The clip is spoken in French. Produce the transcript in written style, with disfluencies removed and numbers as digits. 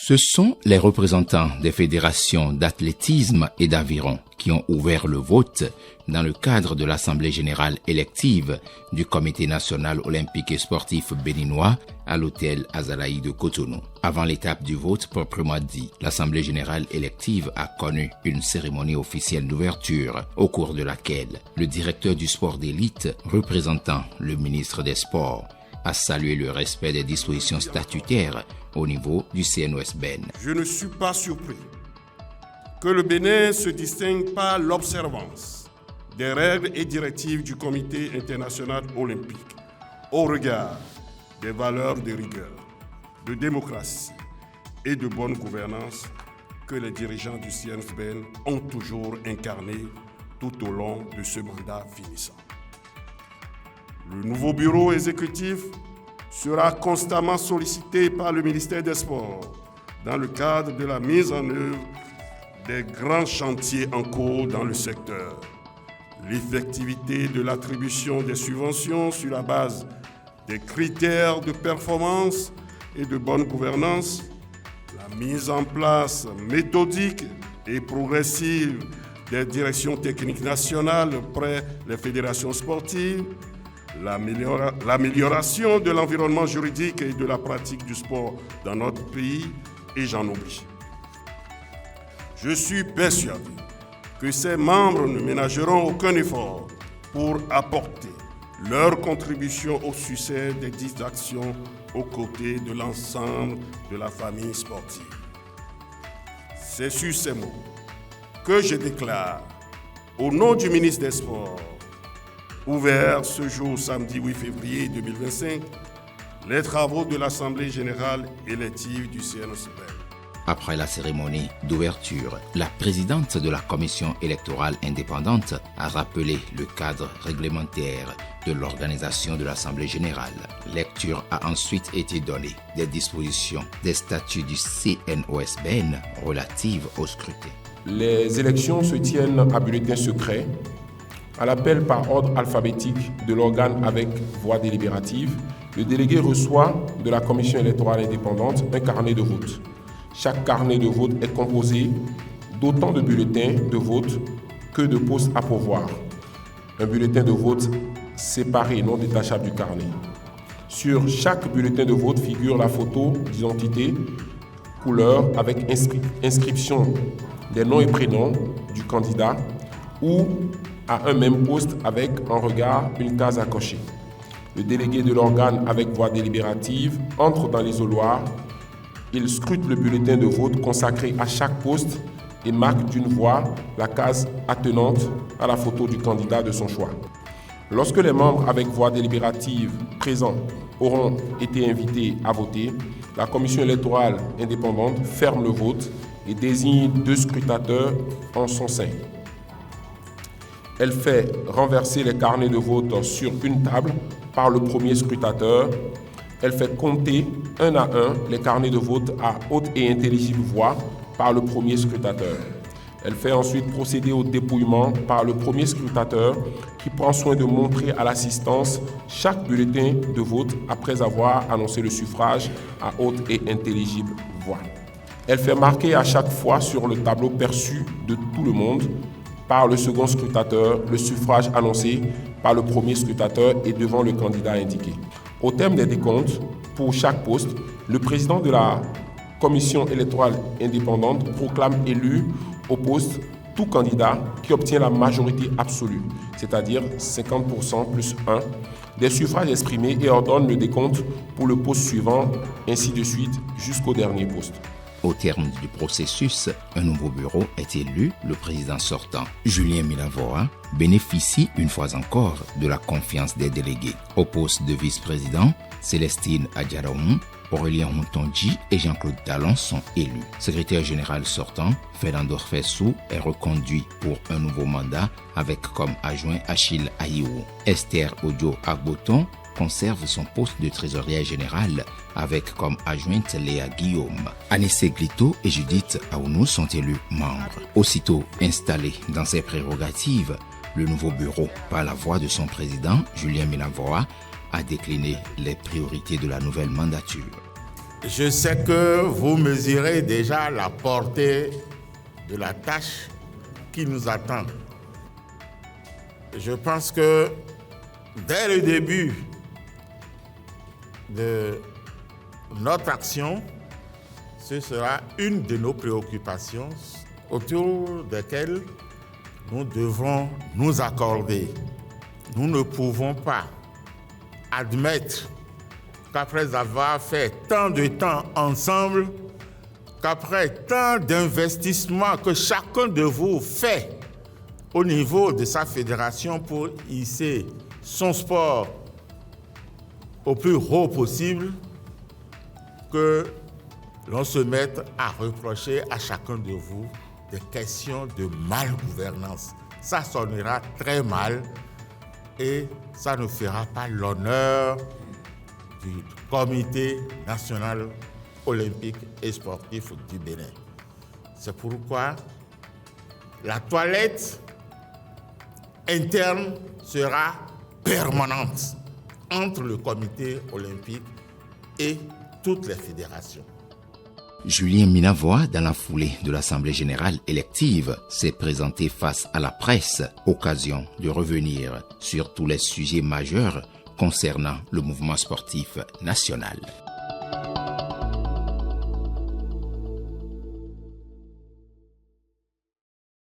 Ce sont les représentants des fédérations d'athlétisme et d'aviron qui ont ouvert le vote dans le cadre de l'Assemblée générale élective du Comité national olympique et sportif béninois à l'hôtel Azalaï de Cotonou. Avant l'étape du vote proprement dit, l'Assemblée générale élective a connu une cérémonie officielle d'ouverture au cours de laquelle le directeur du sport d'élite, représentant le ministre des Sports, a salué le respect des dispositions statutaires au niveau du CNOSBN. Je ne suis pas surpris que le Bénin se distingue par l'observance des règles et directives du Comité international olympique au regard des valeurs de rigueur, de démocratie et de bonne gouvernance que les dirigeants du CNOSBN ont toujours incarnées tout au long de ce mandat finissant. Le nouveau bureau exécutif sera constamment sollicité par le ministère des Sports dans le cadre de la mise en œuvre des grands chantiers en cours dans le secteur. L'effectivité de l'attribution des subventions sur la base des critères de performance et de bonne gouvernance, la mise en place méthodique et progressive des directions techniques nationales près les fédérations sportives, l'amélioration de l'environnement juridique et de la pratique du sport dans notre pays, et j'en oublie. Je suis persuadé que ces membres ne ménageront aucun effort pour apporter leur contribution au succès des dites actions aux côtés de l'ensemble de la famille sportive. C'est sur ces mots que je déclare, au nom du ministre des Sports, ouvert ce jour, samedi 8 février 2025, les travaux de l'Assemblée générale élective du CNOSBN. Après la cérémonie d'ouverture, la présidente de la commission électorale indépendante a rappelé le cadre réglementaire de l'organisation de l'Assemblée générale. Lecture a ensuite été donnée des dispositions des statuts du CNOSBN relatives au scrutin. Les élections se tiennent à bulletin secret, à l'appel par ordre alphabétique de l'organe avec voix délibérative. Le délégué reçoit de la commission électorale indépendante un carnet de vote. Chaque carnet de vote est composé d'autant de bulletins de vote que de postes à pourvoir. Un bulletin de vote séparé, non détachable du carnet. Sur chaque bulletin de vote figure la photo d'identité, couleur avec inscription des noms et prénoms du candidat ou à un même poste avec en regard une case à cocher. Le délégué de l'organe avec voix délibérative entre dans l'isoloir. Il scrute le bulletin de vote consacré à chaque poste et marque d'une voix la case attenante à la photo du candidat de son choix. Lorsque les membres avec voix délibérative présents auront été invités à voter, la commission électorale indépendante ferme le vote et désigne 2 scrutateurs en son sein. Elle fait renverser les carnets de vote sur une table par le premier scrutateur. Elle fait compter un à un les carnets de vote à haute et intelligible voix par le premier scrutateur. Elle fait ensuite procéder au dépouillement par le premier scrutateur qui prend soin de montrer à l'assistance chaque bulletin de vote après avoir annoncé le suffrage à haute et intelligible voix. Elle fait marquer à chaque fois sur le tableau perçu de tout le monde par le second scrutateur le suffrage annoncé par le premier scrutateur et devant le candidat indiqué. Au terme des décomptes, pour chaque poste, le président de la commission électorale indépendante proclame élu au poste tout candidat qui obtient la majorité absolue, c'est-à-dire 50% plus 1, des suffrages exprimés et ordonne le décompte pour le poste suivant, ainsi de suite jusqu'au dernier poste. Au terme du processus, un nouveau bureau est élu. Le président sortant, Julien Milanvoa, bénéficie une fois encore de la confiance des délégués. Au poste de vice-président, Célestine Adjaraoum, Aurélien Montonji et Jean-Claude Talon sont élus. Secrétaire général sortant, Fernando Fessou est reconduit pour un nouveau mandat avec comme adjoint Achille Aïou. Esther Odio Agboton conserve son poste de trésorière générale avec comme adjointe Léa Guillaume. Anissé Glito et Judith Aounou sont élus membres. Aussitôt installé dans ses prérogatives, le nouveau bureau, par la voix de son président, Julien Milanvoa, a décliné les priorités de la nouvelle mandature. Je sais que vous mesurez déjà la portée de la tâche qui nous attend. Je pense que dès le début de notre action, ce sera une de nos préoccupations autour desquelles nous devrons nous accorder. Nous ne pouvons pas admettre qu'après avoir fait tant de temps ensemble, qu'après tant d'investissements que chacun de vous fait au niveau de sa fédération pour hisser son sport au plus haut possible, que l'on se mette à reprocher à chacun de vous des questions de malgouvernance. Ça sonnera très mal et ça ne fera pas l'honneur du Comité national olympique et sportif du Bénin. C'est pourquoi la toilette interne sera permanente entre le Comité olympique et toutes les fédérations. Julien Minavoa, dans la foulée de l'Assemblée générale élective, s'est présenté face à la presse, occasion de revenir sur tous les sujets majeurs concernant le mouvement sportif national.